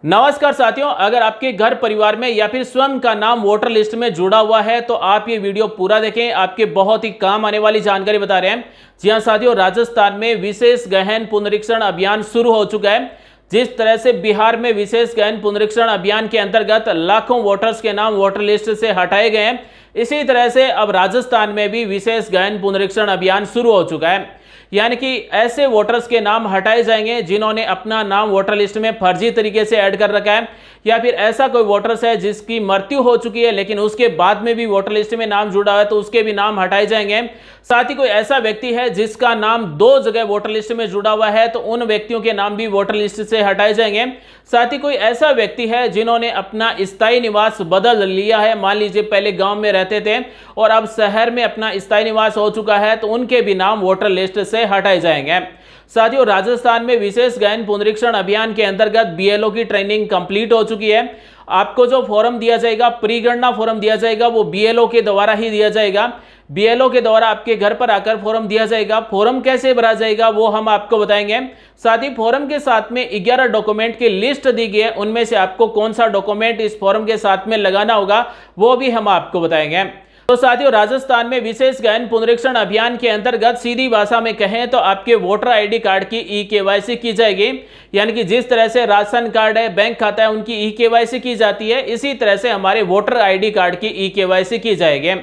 नमस्कार साथियों, अगर आपके घर परिवार में या फिर स्वयं का नाम वोटर लिस्ट में जुड़ा हुआ है तो आप ये वीडियो पूरा देखें। आपके बहुत ही काम आने वाली जानकारी बता रहे हैं। जी हां साथियों, राजस्थान में विशेष गहन पुनरीक्षण अभियान शुरू हो चुका है। जिस तरह से बिहार में विशेष गहन पुनरीक्षण अभियान के अंतर्गत लाखों वोटर्स के नाम वोटर लिस्ट से हटाए गए हैं, इसी तरह से अब राजस्थान में भी विशेष गहन पुनरीक्षण अभियान शुरू हो चुका है। यानी कि ऐसे वोटर्स के नाम हटाए जाएंगे जिन्होंने अपना नाम वोटर लिस्ट में फर्जी तरीके से ऐड कर रखा है, या फिर ऐसा कोई वोटर्स है जिसकी मृत्यु हो चुकी है लेकिन उसके बाद में भी वोटर लिस्ट में नाम जुड़ा है तो उसके भी नाम हटाए जाएंगे। साथ ही कोई ऐसा व्यक्ति है जिसका नाम दो जगह वोटर लिस्ट में जुड़ा हुआ है तो उन व्यक्तियों के नाम भी वोटर लिस्ट से हटाए जाएंगे। साथ ही कोई ऐसा व्यक्ति है जिन्होंने अपना स्थायी निवास बदल लिया है, मान लीजिए पहले गांव में रहते थे और अब शहर में अपना स्थायी निवास हो चुका है, तो उनके भी नाम वोटर लिस्ट से हटाए जाएंगे। साथियों, राजस्थान में विशेष गहन पुनरीक्षण अभियान के अंतर्गत बीएलओ की ट्रेनिंग कंप्लीट हो चुकी है। आपको जो फॉर्म दिया जाएगा, प्रीगणना फॉर्म दिया जाएगा, वो बीएलओ के द्वारा ही दिया जाएगा। बीएलओ के द्वारा आपके घर पर आकर फॉर्म दिया जाएगा। फॉर्म कैसे भरा जाएगा वो हम आपको बताएंगे। साथ ही फॉर्म के साथ में 11 डॉक्यूमेंट की लिस्ट दी गई है, उनमें से आपको कौन सा डॉक्यूमेंट इस फॉर्म के साथ में लगाना होगा वो भी हम आपको बताएंगे। तो साथियों, राजस्थान में विशेष गहन पुनरीक्षण अभियान के अंतर्गत सीधी भाषा में कहें तो आपके वोटर आईडी कार्ड की ई-केवाईसी की जाएगी। यानी कि जिस तरह से राशन कार्ड है, बैंक खाता है, उनकी ई-केवाईसी की जाती है, इसी तरह से हमारे वोटर आईडी कार्ड की ई-केवाईसी की जाएगी।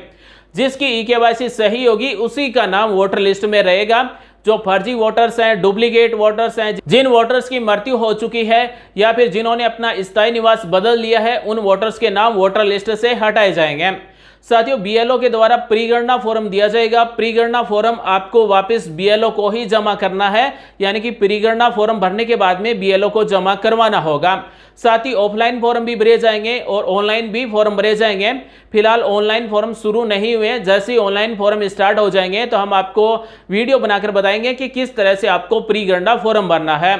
जिसकी ई-केवाईसी सही होगी उसी का नाम वोटर लिस्ट में रहेगा। जो फर्जी वोटर्स हैं, डुप्लीकेट वोटर्स हैं, जिन वोटर्स की मृत्यु हो चुकी है या फिर जिन्होंने अपना स्थायी निवास बदल लिया है, उन वोटर्स के नाम वोटर लिस्ट से हटाए जाएंगे। साथियों, बीएलओ के द्वारा प्रीगणना फॉर्म दिया जाएगा। प्रीगणना फॉर्म आपको वापस बीएलओ को ही जमा करना है, यानी कि प्रीगणना फॉर्म भरने के बाद में बीएलओ को जमा करवाना होगा। साथ ही ऑफलाइन फॉर्म भी भरे जाएंगे और ऑनलाइन भी फॉर्म भरे जाएंगे। फिलहाल ऑनलाइन फॉर्म शुरू नहीं हुए, जैसे ही ऑनलाइन फॉर्म स्टार्ट हो जाएंगे तो हम आपको वीडियो बनाकर बताएंगे कि किस तरह से आपको प्रीगणना फॉर्म भरना है।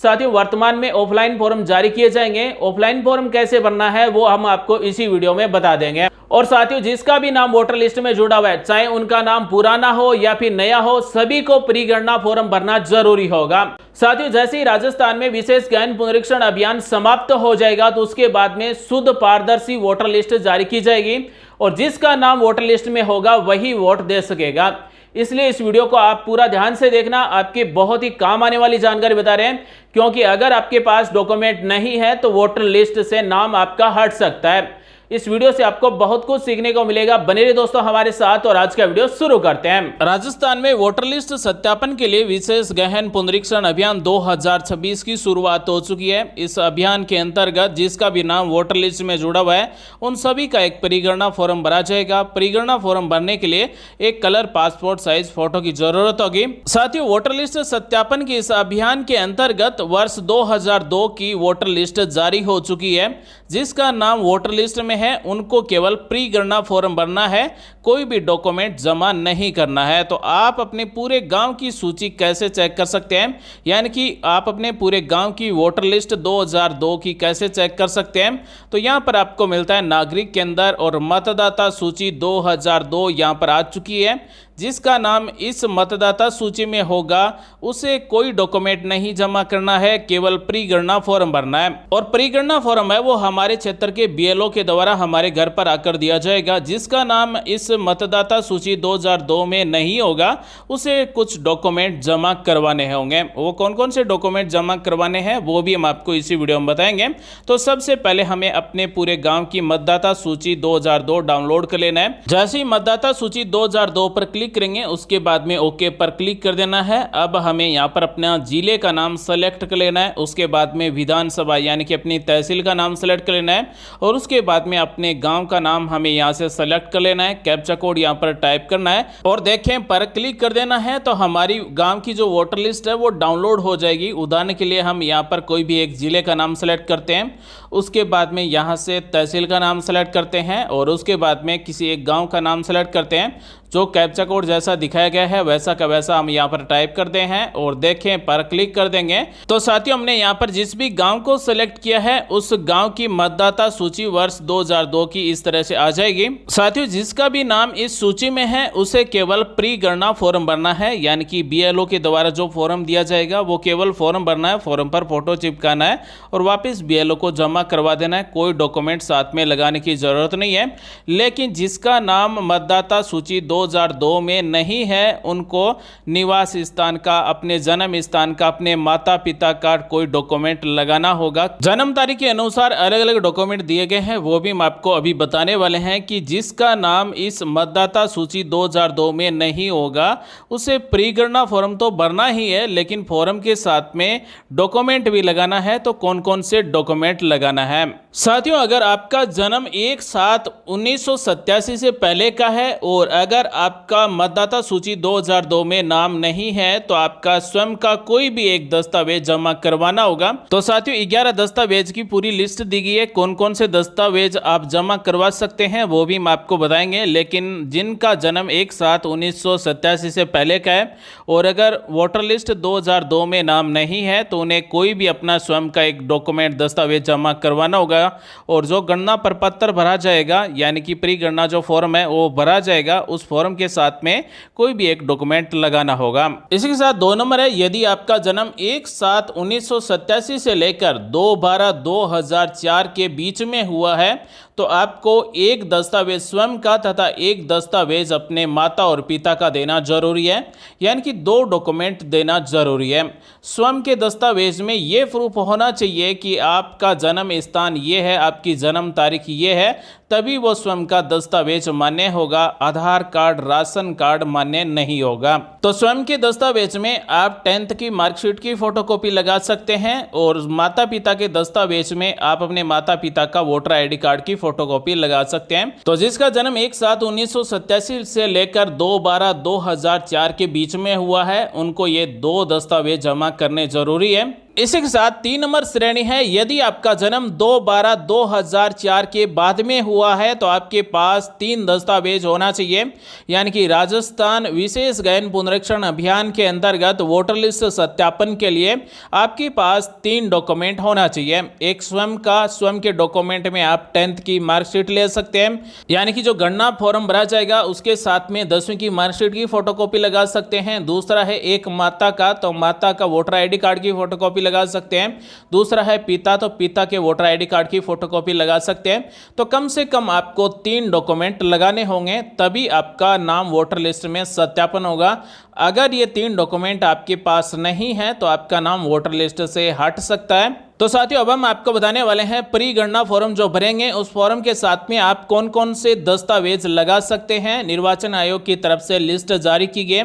साथियों, वर्तमान में ऑफलाइन फॉर्म जारी किए जाएंगे। ऑफलाइन फॉर्म कैसे भरना है वो हम आपको इसी वीडियो में बता देंगे। और साथियों, जिसका भी नाम वोटर लिस्ट में जुड़ा हुआ है, चाहे उनका नाम पुराना हो या फिर नया हो, सभी को प्रीगणना फॉर्म भरना जरूरी होगा। साथियों, जैसे ही राजस्थान में विशेष गहन पुनरीक्षण अभियान समाप्त हो जाएगा तो उसके बाद में शुद्ध पारदर्शी वोटर लिस्ट जारी की जाएगी और जिसका नाम वोटर लिस्ट में होगा वही वोट दे सकेगा। इसलिए इस वीडियो को आप पूरा ध्यान से देखना, आपके बहुत ही काम आने वाली जानकारी बता रहे हैं। क्योंकि अगर आपके पास डॉक्यूमेंट नहीं है तो वोटर लिस्ट से नाम आपका हट सकता है। इस वीडियो से आपको बहुत कुछ सीखने को मिलेगा। बने रहिए दोस्तों हमारे साथ और आज का वीडियो शुरू करते हैं। राजस्थान में वोटर लिस्ट सत्यापन के लिए विशेष गहन पुनरीक्षण अभियान 2026 की शुरुआत हो चुकी है। इस अभियान के अंतर्गत जिसका भी नाम वोटर लिस्ट में जुड़ा हुआ है उन सभी का एक परिगणना फॉर्म भरा जाएगा। परिगणना फॉर्म भरने के लिए एक कलर पासपोर्ट साइज फोटो की जरूरत होगी। साथियों, वोटर लिस्ट सत्यापन के इस अभियान के अंतर्गत वर्ष 2002 की वोटर लिस्ट जारी हो चुकी है। जिसका नाम वोटर लिस्ट में है उनको केवल प्री गणना फॉर्म भरना है, कोई भी डॉक्यूमेंट जमा नहीं करना है। तो आप अपने पूरे गांव की सूची कैसे चेक कर सकते हैं, यानी कि आप अपने पूरे गांव की वोटर लिस्ट 2002 की कैसे चेक कर सकते हैं, तो यहां पर आपको मिलता है नागरिक के अंदर और मतदाता सूची 2002 यहां पर आ चुकी है। जिसका नाम इस मतदाता सूची में होगा उसे कोई डॉक्यूमेंट नहीं जमा करना है, केवल प्री गणना फॉर्म भरना है। और प्री गणना फॉर्म है वो हमारे क्षेत्र के बीएलओ के द्वारा हमारे घर पर आकर दिया जाएगा। जिसका नाम इस मतदाता सूची 2002 में नहीं होगा उसे कुछ डॉक्यूमेंट जमा करवाने होंगे। वो कौन कौन से डॉक्यूमेंट जमा करवाने हैं वो भी हम आपको इसी वीडियो में बताएंगे। तो सबसे पहले हमें अपने पूरे गाँव की मतदाता सूची 2002 डाउनलोड कर लेना है। जैसे ही मतदाता सूची 2002 पर क्लिक करेंगे उसके बाद में ओके पर क्लिक कर देना है। अब हमें यहाँ पर अपना जिले का नाम सेलेक्ट कर लेना है। उसके बाद में विधानसभा यानी कि अपनी तहसील का नाम सेलेक्ट कर लेना है और उसके बाद में अपने गांव का नाम हमें यहाँ से सेलेक्ट कर लेना है। कैप्चा कोड यहाँ पर टाइप करना है और देखें पर क्लिक कर देना है तो हमारी गांव की जो वोटर लिस्ट है वो डाउनलोड हो जाएगी। उदाहरण के लिए हम यहाँ पर कोई भी एक जिले का नाम सेलेक्ट करते हैं, उसके बाद में यहाँ से तहसील का नाम सेलेक्ट करते हैं और उसके बाद में किसी एक गाँव का नाम सेलेक्ट करते हैं। जो कैप्चा कोड जैसा दिखाया गया है वैसा का वैसा हम यहाँ पर टाइप करते हैं और देखें पर क्लिक कर देंगे। तो साथियों, हमने यहाँ पर जिस भी गांव को सेलेक्ट किया है उस गांव की मतदाता सूची वर्ष 2002 की इस तरह से आ जाएगी। साथियों, जिसका भी नाम इस सूची में है उसे केवल प्री गणना फॉर्म भरना है, यानी कि बीएलओ के द्वारा जो फॉर्म दिया जाएगा वो केवल फॉर्म भरना है, फॉर्म पर फोटो चिपकाना है और वापस बीएलओ को जमा करवा देना है। कोई डॉक्यूमेंट साथ में लगाने की जरूरत नहीं है। लेकिन जिसका नाम मतदाता सूची 2002 में नहीं है उनको निवास स्थान का, अपने जन्म स्थान का, अपने माता पिता का कोई डॉक्यूमेंट लगाना होगा। जन्म तारीख के अनुसार अलग अलग डॉक्यूमेंट दिए गए हैं, वो भी हम आपको अभी बताने वाले हैं कि जिसका नाम इस मतदाता सूची 2002 में नहीं होगा उसे प्री गणना फॉर्म तो भरना ही है, लेकिन फॉर्म के साथ में डॉक्यूमेंट भी लगाना है। तो कौन कौन से डॉक्यूमेंट लगाना है? साथियों, अगर आपका जन्म 1/7/1987 से पहले का है और अगर आपका मतदाता सूची 2002 में नाम नहीं है तो आपका स्वयं का कोई भी एक दस्तावेज जमा करवाना होगा। तो साथियों, 11 दस्तावेज की पूरी लिस्ट दी गई है। कौन कौन से दस्तावेज आप जमा करवा सकते हैं वो भी हम आपको बताएंगे। लेकिन जिनका जन्म 1/7/1987 से पहले का है और अगर वोटर लिस्ट 2002 में नाम नहीं है तो उन्हें कोई भी अपना स्वयं का एक डॉक्यूमेंट दस्तावेज जमा करवाना होगा और जो गणना प्रपत्र भरा जाएगा, यानी कि प्री गणना जो फॉर्म है वो भरा जाएगा, उस फॉर्म के साथ में कोई भी एक डॉक्यूमेंट लगाना होगा। इसी के साथ 2 नंबर है, यदि आपका जन्म 1/7/1987 से लेकर 2/12/2004 के बीच में हुआ है तो आपको एक दस्तावेज स्वयं का तथा एक दस्तावेज अपने माता और पिता का देना जरूरी है, यानी कि 2 डॉक्यूमेंट देना जरूरी है। स्वयं के दस्तावेज में ये प्रूफ होना चाहिए कि आपका जन्म स्थान ये है, आपकी जन्म तारीख ये है, तभी वो स्वयं का दस्तावेज मान्य होगा। आधार कार्ड, राशन कार्ड मान्य नहीं होगा। तो स्वयं के दस्तावेज में आप 10th की मार्कशीट की फोटोकॉपी लगा सकते हैं और माता पिता के दस्तावेज में आप अपने माता पिता का वोटर आईडी कार्ड की फोटोकॉपी लगा सकते हैं। तो जिसका जन्म 1/7/1987 से लेकर 2/12/2004 के बीच में हुआ है उनको ये 2 दस्तावेज जमा करने जरूरी है। इसी के साथ 3 नंबर श्रेणी है, यदि आपका जन्म 2/12/2004 के बाद में हुआ है तो आपके पास 3 दस्तावेज होना चाहिए, यानी कि राजस्थान विशेष गहन पुनरीक्षण अभियान के अंतर्गत वोटर लिस्ट सत्यापन के लिए आपके पास 3 डॉक्यूमेंट होना चाहिए। एक स्वयं का, स्वयं के डॉक्यूमेंट में आप 10th की मार्कशीट ले सकते हैं, यानी कि जो गणना फॉर्म भरा जाएगा उसके साथ में 10वीं की मार्कशीट की फोटोकॉपी लगा सकते हैं। दूसरा है एक माता का, तो माता का वोटर आईडी कार्ड की फोटोकॉपी लगा सकते हैं। दूसरा है पिता, तो पिता के वोटर आईडी कार्ड की फोटोकॉपी लगा सकते हैं। तो कम से कम आपको 3 डॉक्यूमेंट लगाने होंगे, तभी आपका नाम वोटर लिस्ट में सत्यापन होगा। अगर ये 3 डॉक्यूमेंट आपके पास नहीं है तो आपका नाम वोटर लिस्ट से हट सकता है। तो साथियों, अब हम आपको बताने वाले हैं प्री गणना फॉर्म जो भरेंगे उस फॉर्म के साथ में आप कौन कौन से दस्तावेज लगा सकते हैं। निर्वाचन आयोग की तरफ से लिस्ट जारी की गई,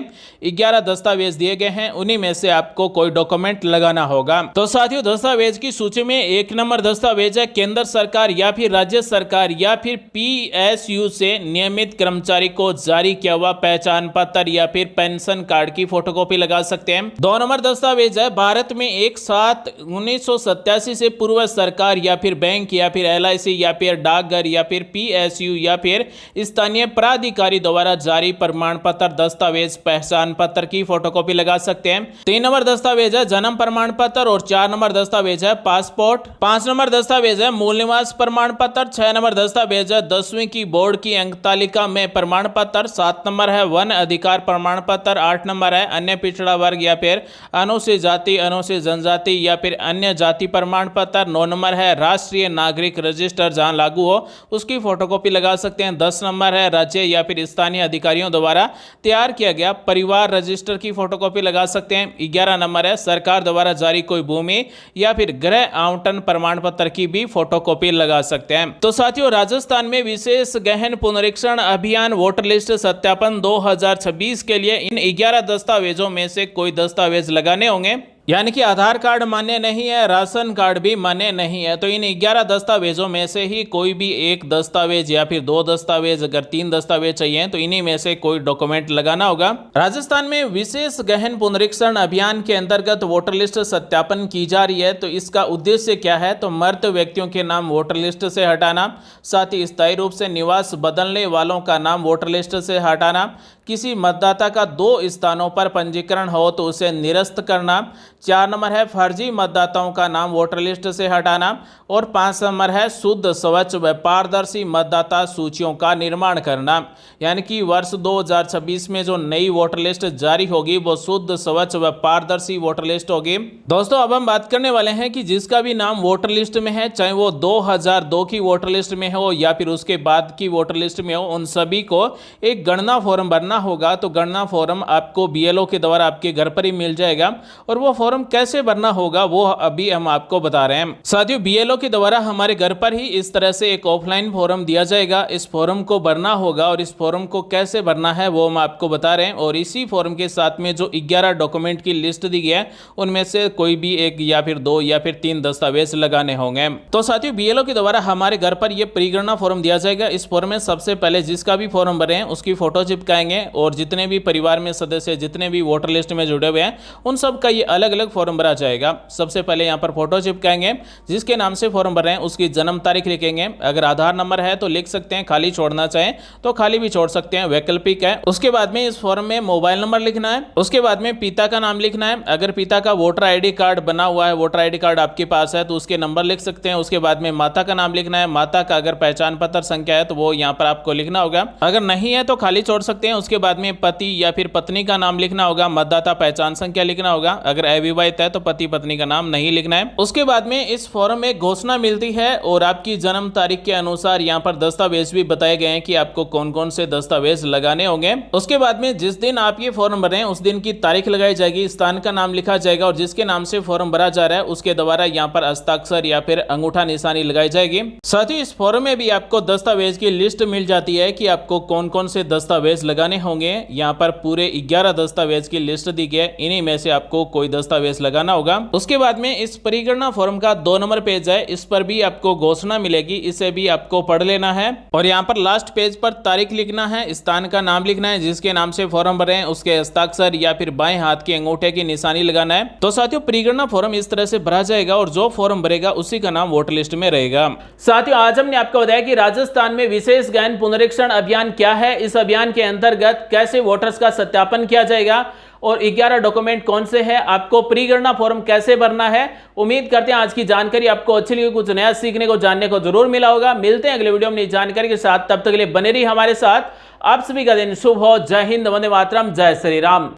11 दस्तावेज दिए गए हैं, उन्हीं में से आपको कोई डॉक्यूमेंट लगाना होगा। तो साथियों, दस्तावेज की सूची में 1 नंबर दस्तावेज है केंद्र सरकार या फिर राज्य सरकार या फिर PSU से नियमित कर्मचारी को जारी किया हुआ पहचान पत्र या फिर पेंशन कार्ड की फोटोकॉपी लगा सकते हैं। 2 नंबर दस्तावेज है भारत में 1/7/1987 से पूर्व सरकार या फिर बैंक या फिर LIC या फिर डाकघर या फिर PSU या फिर स्थानीय प्राधिकारी द्वारा जारी प्रमाण पत्र दस्तावेज पहचान पत्र की फोटोकॉपी लगा सकते हैं। 3 नंबर दस्तावेज है जन्म प्रमाण पत्र और 4 नंबर दस्तावेज है पासपोर्ट। 5 नंबर दस्तावेज है मूल निवास प्रमाण पत्र। 6 नंबर दस्तावेज है 10वीं की बोर्ड की अंक तालिका में प्रमाण पत्र। 7 नंबर है वन अधिकार प्रमाण पत्र। 8 नंबर है अन्य पिछड़ा वर्ग या फिर अनुसूचित जाति, अनुसूचित जनजाति या फिर अन्य जाति प्रमाण पत्र। 9 नंबर है राष्ट्रीय नागरिक रजिस्टर जहां लागू हो उसकी फोटोकॉपी लगा सकते हैं। 10 नंबर है राज्य या फिर स्थानीय अधिकारियों द्वारा तैयार किया गया परिवार रजिस्टर की फोटोकॉपी लगा सकते हैं। 11 नंबर है सरकार द्वारा जारी कोई भूमि या फिर गृह आवंटन प्रमाण पत्र की भी फोटोकॉपी लगा सकते हैं। तो साथियों, राजस्थान में विशेष गहन पुनरीक्षण अभियान वोटर लिस्ट सत्यापन 2026 के लिए इन 11 दस्तावेजों में से कोई दस्तावेज लगाने होंगे, यानी कि आधार कार्ड मान्य नहीं है, राशन कार्ड भी मान्य नहीं है। तो इन 11 दस्तावेजों में से ही कोई भी एक दस्तावेज या फिर 2 दस्तावेज, अगर 3 दस्तावेज चाहिए तो इन्हीं में से कोई डॉक्यूमेंट लगाना होगा। राजस्थान में विशेष गहन पुनरीक्षण अभियान के अंतर्गत वोटर लिस्ट सत्यापन की जा रही है। तो इसका उद्देश्य क्या है? तो मृत व्यक्तियों के नाम वोटर लिस्ट से हटाना, साथ ही स्थायी रूप से निवास बदलने वालों का नाम वोटर लिस्ट से हटाना, किसी मतदाता का 2 स्थानों पर पंजीकरण हो तो उसे निरस्त करना, 4 नंबर है फर्जी मतदाताओं का नाम वोटर लिस्ट से हटाना और 5 नंबर है शुद्ध, स्वच्छ व पारदर्शी मतदाता सूचियों का निर्माण करना। यानी कि वर्ष 2026 में जो नई वोटर लिस्ट जारी होगी वो शुद्ध, स्वच्छ व पारदर्शी वोटर लिस्ट होगी। दोस्तों अब हम बात करने वाले हैं कि जिसका भी नाम वोटर लिस्ट में है, चाहे वो 2002 की वोटर लिस्ट में हो या फिर उसके बाद की वोटर लिस्ट में हो, उन सभी को एक गणना फॉर्म भरना होगा। तो गणना फॉर्म आपको BLO के द्वारा आपके घर पर ही मिल जाएगा और वो फॉर्म कैसे भरना होगा वो अभी हम आपको बता रहे हैं। साथियों BLO के द्वारा हमारे घर पर ही इस तरह से एक ऑफलाइन फॉर्म दिया जाएगा। इस फॉर्म को भरना होगा और इस फॉर्म को कैसे भरना है वो हम आपको बता रहे हैं। और इसी फॉर्म के साथ में जो 11 डॉक्यूमेंट की लिस्ट दी गई है उनमें से कोई भी एक या फिर 2 या फिर 3 दस्तावेज लगाने होंगे। तो साथियों BLO के द्वारा हमारे घर पर यह प्रीगणना फॉर्म दिया जाएगा। इस फॉर्म में सबसे पहले जिसका भी फॉर्म भरे हैं उसकी फोटो चिपकाएंगे और जितने भी परिवार में सदस्य जितने भी वोटर लिस्ट में जुड़े हुए हैं उन सब का ये अलग अलग फॉर्म भरा जाएगा। सबसे पहले यहाँ पर फोटो चिपकाएंगे, जिसके नाम से फॉर्म भर रहे हैं उसकी जन्म तारीख लिखेंगे। अगर आधार नंबर है तो लिख सकते हैं, खाली छोड़ना चाहें तो खाली भी छोड़ सकते हैं, वैकल्पिक है। उसके बाद में इस फॉर्म में मोबाइल नंबर लिखना है। उसके बाद में पिता का नाम लिखना है। अगर पिता का वोटर ID कार्ड बना हुआ है, वोटर ID कार्ड आपके पास है तो उसके नंबर लिख सकते हैं। उसके बाद में माता का नाम लिखना है। माता का अगर पहचान पत्र संख्या है तो वो यहाँ पर आपको लिखना होगा, अगर नहीं है तो खाली छोड़ सकते हैं। उसके बाद में पति या फिर पत्नी का नाम लिखना होगा, मतदाता पहचान संख्या लिखना होगा। अगर अविवाहित है तो पति पत्नी का नाम नहीं लिखना है। उसके बाद में इस फॉर्म में घोषणा मिलती है और आपकी जन्म तारीख के अनुसार यहाँ पर दस्तावेज भी बताए गए हैं कि आपको कौन कौन से दस्तावेज लगाने होंगे। उसके बाद में जिस दिन आप ये फॉर्म भर रहे हैं उस दिन की तारीख लगाई जाएगी, स्थान का नाम लिखा जाएगा और जिसके नाम से फॉर्म भरा जा रहा है उसके द्वारा यहाँ पर हस्ताक्षर या फिर अंगूठा निशानी लगाई जाएगी। साथ ही इस फॉर्म में भी आपको दस्तावेज की लिस्ट मिल जाती है कि आपको कौन कौन से दस्तावेज लगाने होंगे। यहाँ पर पूरे 11 दस्तावेज की लिस्ट दी गई है, इन्हीं में से आपको कोई दस्तावेज लगाना होगा। उसके बाद में इस परिगणना फॉर्म का 2 नंबर पेज है, इस पर भी आपको घोषणा मिलेगी, इसे भी आपको पढ़ लेना है। और यहाँ पर लास्ट पेज पर तारीख लिखना है, स्थान का नाम लिखना है, जिसके नाम से फॉर्म भरे हैं उसके हस्ताक्षर या फिर बाएं हाथ के अंगूठे की निशानी लगाना है। तो साथियों परिगणना फॉर्म इस तरह से भरा जाएगा और जो फॉर्म भरेगा उसी का नाम वोटर लिस्ट में रहेगा। साथियों आज हमने आपको बताया कि राजस्थान में विशेष गहन पुनरीक्षण अभियान क्या है, इस अभियान के अंतर्गत कैसे वोटर्स का सत्यापन किया जाएगा और 11 डॉक्यूमेंट कौन से हैं, आपको प्रीगणना फॉर्म कैसे भरना है। उम्मीद करते हैं आज की जानकारी आपको अच्छी लगी, कुछ नया सीखने को जानने को जरूर मिला होगा। मिलते हैं अगले वीडियो में नई जानकारी के साथ, तब तक के लिए बने रहिए हमारे साथ। आप सभी का दिन शुभ हो। जय हिंद, वंदे मातरम, जय श्री राम।